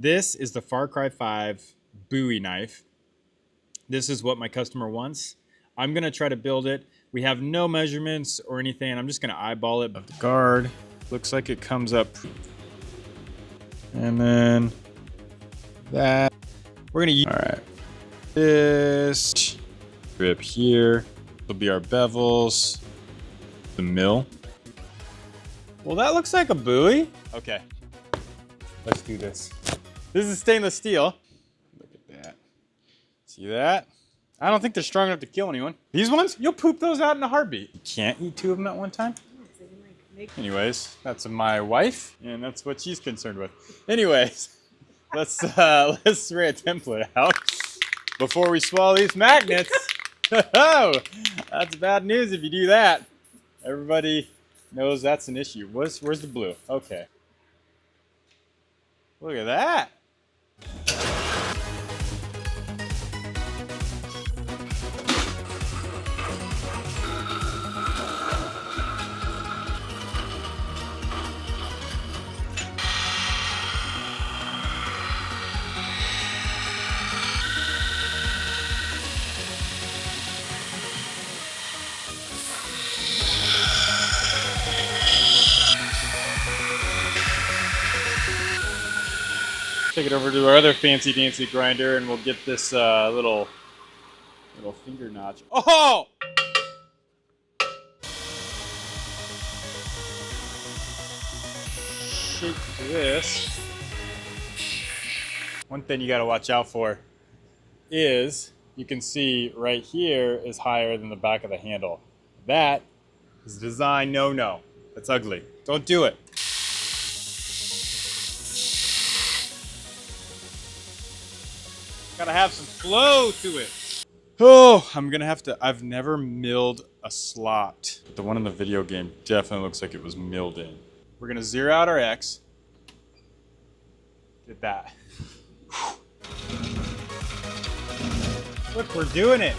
This is the Far Cry 5 Bowie knife. This is what my customer wants. I'm gonna try to build it. We have no measurements or anything. I'm just gonna eyeball it. Of the guard, looks like it comes up. And then that. We're gonna use, all right, this grip here. Will be our bevels. The mill. Well, that looks like a Bowie. Okay, let's do this. This is stainless steel. Look at that. See that? I don't think they're strong enough to kill anyone. These ones, you'll poop those out in a heartbeat. You can't eat two of them at one time. Anyways, that's my wife, and that's what she's concerned with. Anyways, let's spray a template out before we swallow these magnets. Oh, that's bad news if you do that. Everybody knows that's an issue. Where's the blue? Okay. Look at that. Take it over to our other fancy dancy grinder and we'll get this little finger notch. Oh! Shape this. One thing you gotta watch out for is you can see right here is higher than the back of the handle. That is a design no-no. That's ugly. Don't do it. Gotta have some flow to it. Oh, I'm gonna have to, I've never milled a slot. But the one in the video game definitely looks like it was milled in. We're gonna zero out our X. Get that. Look, we're doing it.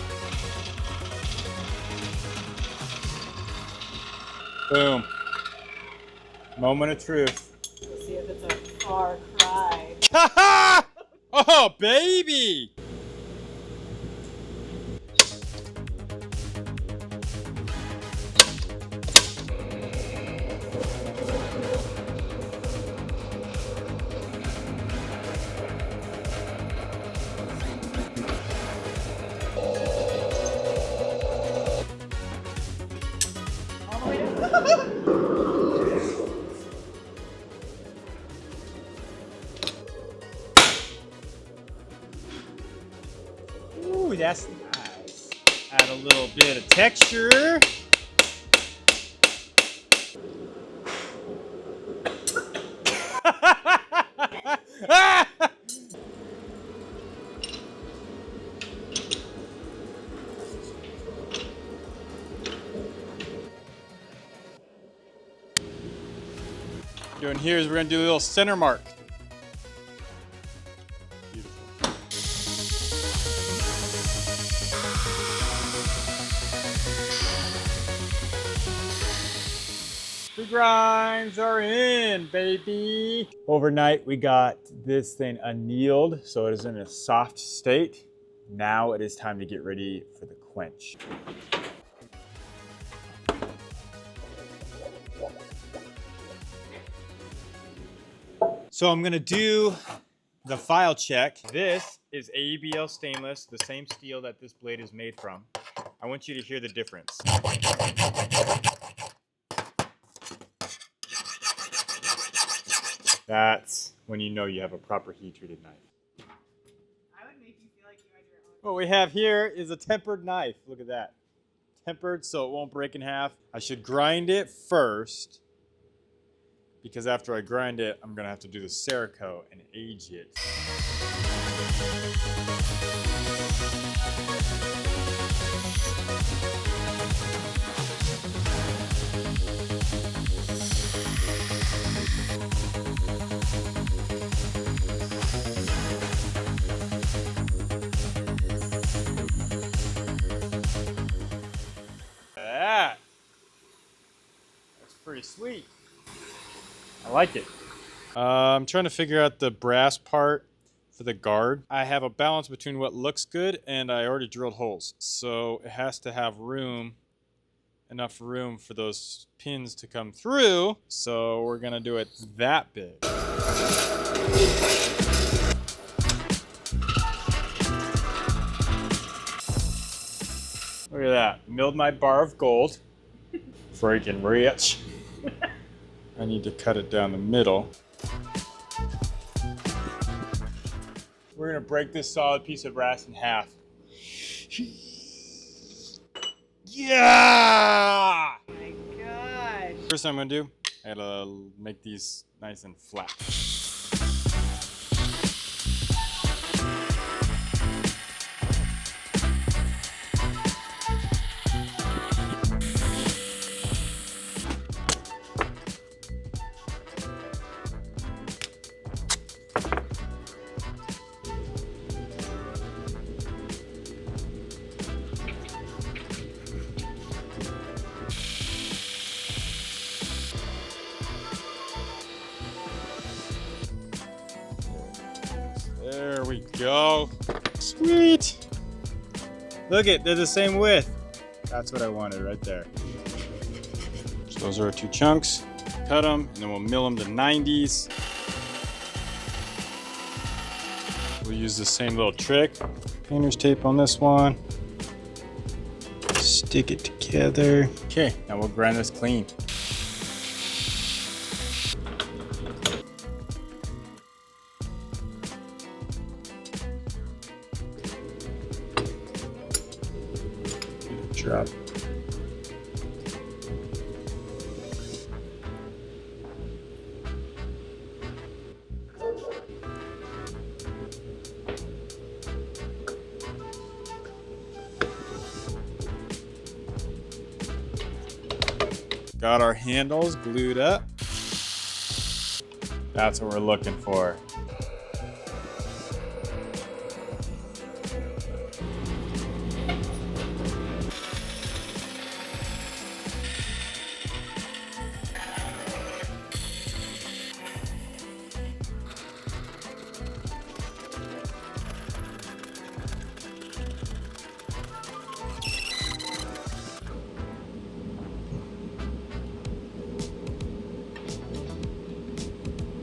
Boom. Moment of truth. Let's see if it's a far cry. Ha ha! Oh, baby! All the way down. Ooh, that's nice. Add a little bit of texture. Doing here is we're gonna do a little center mark. Beautiful. The grinds are in, baby. Overnight, we got this thing annealed, so it is in a soft state. Now it is time to get ready for the quench. So I'm gonna do the file check. This is aeb-l stainless, the same steel that this blade is made from. I want you to hear the difference. That's when you know you have a proper heat-treated knife. I would make you feel like you had your own. What we have here is a tempered knife. Look at that. Tempered so it won't break in half. I should grind it first, because after I grind it, I'm gonna have to do the Cerakote and age it. That's pretty sweet. I like it. I'm trying to figure out the brass part for the guard. I have a balance between what looks good and I already drilled holes. So it has to have room, enough room for those pins to come through. So we're gonna do it that big. Look at that, milled my bar of gold. Freaking rich. I need to cut it down the middle. We're gonna break this solid piece of brass in half. Yeah! Oh my gosh. First thing I'm gonna do, I gotta make these nice and flat. There we go. Sweet. Look it, they're the same width. That's what I wanted right there. So those are our two chunks. Cut them, and then we'll mill them to 90s. We'll use the same little trick. Painter's tape on this one. Stick it together. Okay, now we'll grind this clean. Drop. Got our handles glued up. That's what we're looking for.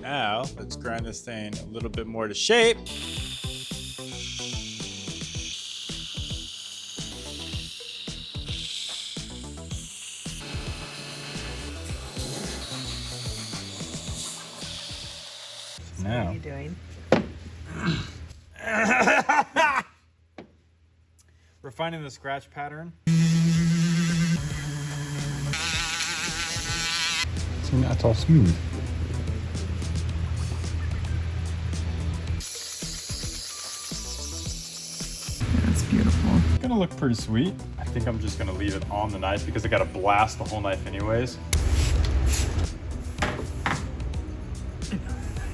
Now, let's grind this thing a little bit more to shape. Now. What are you doing? Refining the scratch pattern. See, now it's all smooth. That's beautiful. It's gonna look pretty sweet. I think I'm just gonna leave it on the knife because I gotta blast the whole knife anyways.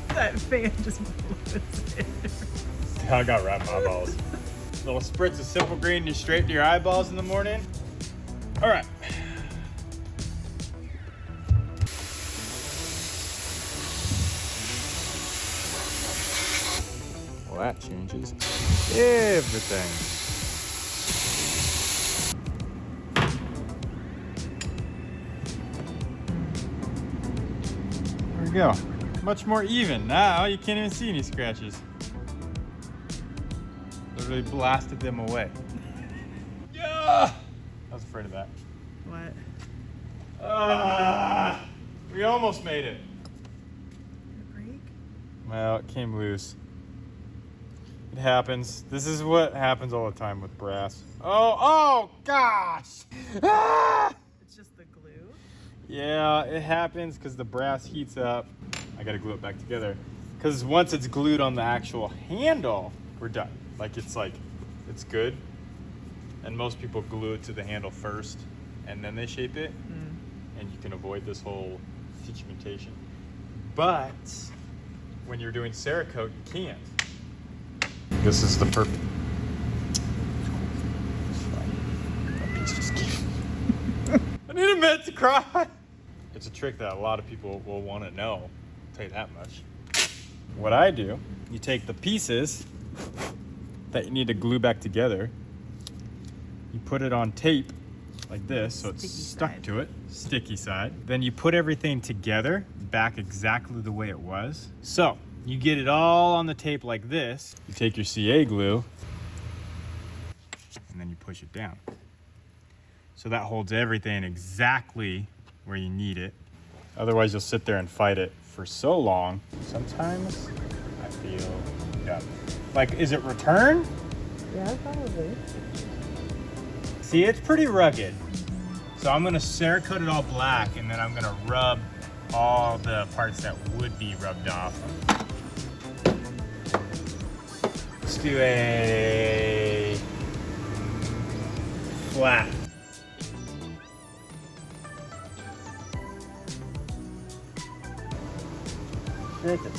That fan just blew its hair. I got wrapped eyeballs. Little spritz of simple green just straight to your eyeballs in the morning. All right. Well, that changes everything. There we go. Much more even. Now you can't even see any scratches. Literally blasted them away. Yeah! I was afraid of that. What? We almost made it. Did it break? Well, it came loose. It happens. This is what happens all the time with brass. Oh gosh! Ah! It's just the glue? Yeah, it happens because the brass heats up. I gotta glue it back together. Because once it's glued on the actual handle, we're done. It's good. And most people glue it to the handle first, and then they shape it. And you can avoid this whole pigmentation. But when you're doing Cerakote, you can't. This is the perfect. That piece just came. I need a minute to cry. It's a trick that a lot of people will want to know. I'll tell you that much. What I do, you take the pieces that you need to glue back together, you put it on tape like this, so it's stuck to it, sticky side. Then you put everything together, back exactly the way it was. So you get it all on the tape like this. You take your CA glue, and then you push it down. So that holds everything exactly where you need it. Otherwise you'll sit there and fight it for so long. Sometimes I feel dumb. Like, is it return? Yeah, probably. See, it's pretty rugged. So I'm gonna Cerakote it all black, and then I'm gonna rub all the parts that would be rubbed off. Let's do a flat. Shake it.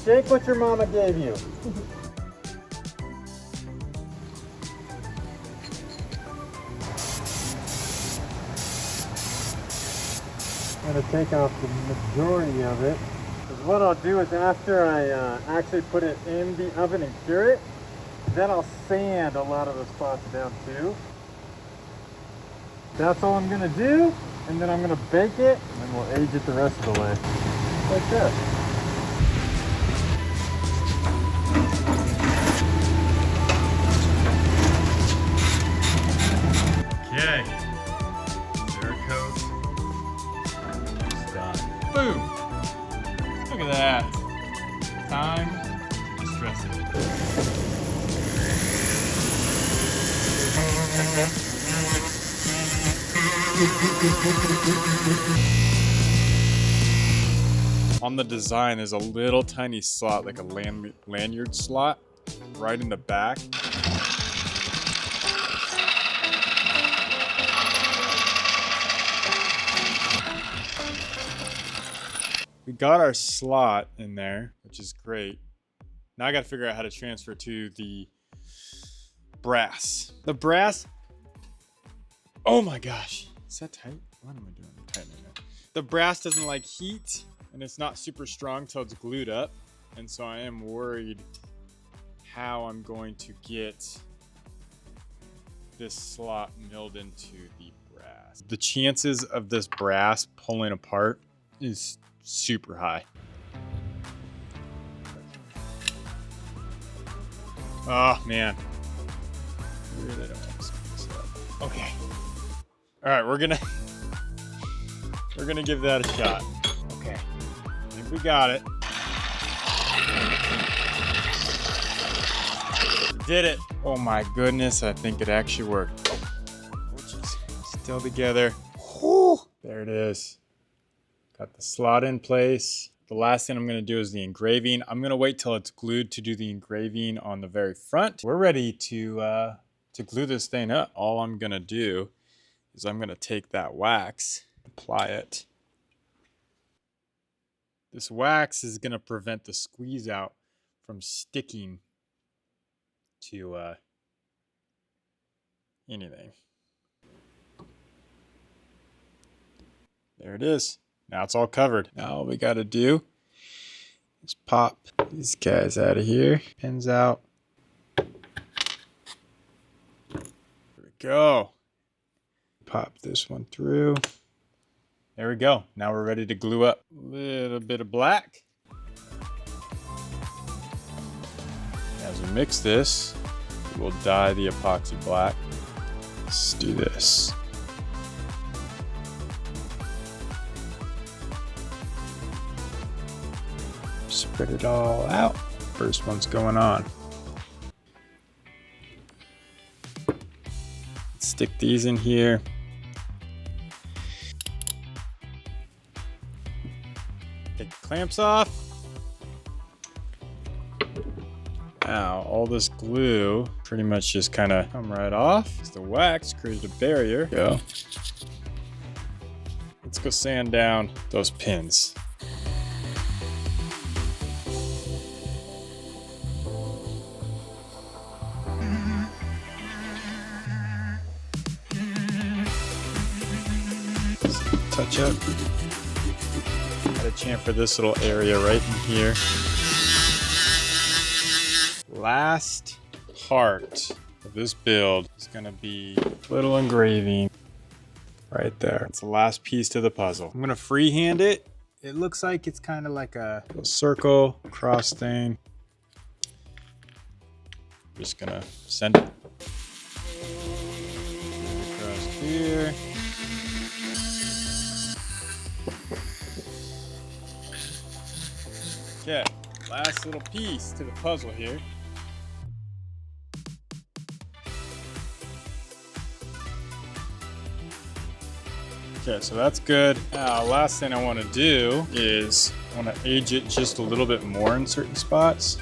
Shake what your mama gave you. I'm going to take off the majority of it. Because what I'll do is after I actually put it in the oven and cure it, then I'll sand a lot of the spots down too. That's all I'm going to do, and then I'm going to bake it, and then we'll age it the rest of the way. Like this. Okay. Cerakote. Done. Boom! Look at that. Time to stress it. On the design, there's a little tiny slot, like a lanyard slot, right in the back. We got our slot in there, which is great. Now I gotta figure out how to transfer to the brass. The brass, oh my gosh. Is that tight? What am I doing? I'm tightening it. The brass doesn't like heat, and it's not super strong till it's glued up. And so I am worried how I'm going to get this slot milled into the brass. The chances of this brass pulling apart is super high. Oh man. I really don't want to screw this up. Okay. All right, we're gonna give that a shot. Okay. I think we got it. Did it. Oh my goodness, I think it actually worked. Oh, which is still together. Whew. There it is. Got the slot in place. The last thing I'm gonna do is the engraving. I'm gonna wait till it's glued to do the engraving on the very front. We're ready to glue this thing up. All I'm gonna do is I'm gonna take that wax, apply it. This wax is gonna prevent the squeeze out from sticking to anything. There it is. Now it's all covered. Now all we gotta do is pop these guys out of here. Pins out. There we go. Pop this one through. There we go. Now we're ready to glue up. A little bit of black. As we mix this, we'll dye the epoxy black. Let's do this. Spread it all out. First one's going on. Let's stick these in here. Take the clamps off. Now, all this glue pretty much just kind of come right off. The wax created a barrier. Go. Let's go sand down those pins. Touch up. gotta chamfer this little area right in here. Last part of this build is gonna be little engraving right there. It's the last piece to the puzzle. I'm gonna freehand it. It looks like it's kind of like a little circle cross thing. Just gonna send it across here. Okay, last little piece to the puzzle here. Okay, so that's good. Now, last thing I want to do is I want to age it just a little bit more in certain spots.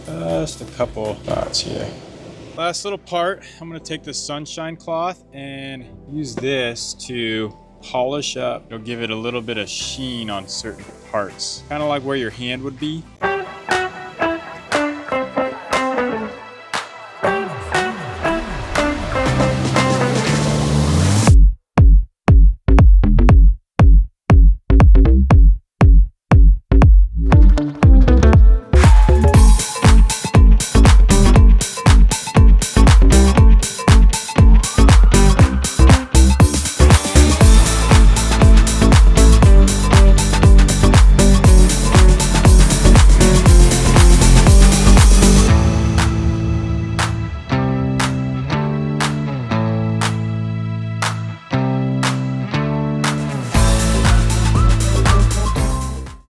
Just a couple spots here. Last little part, I'm going to take the sunshine cloth and use this to polish up. It'll give it a little bit of sheen on certain parts, kind of like where your hand would be.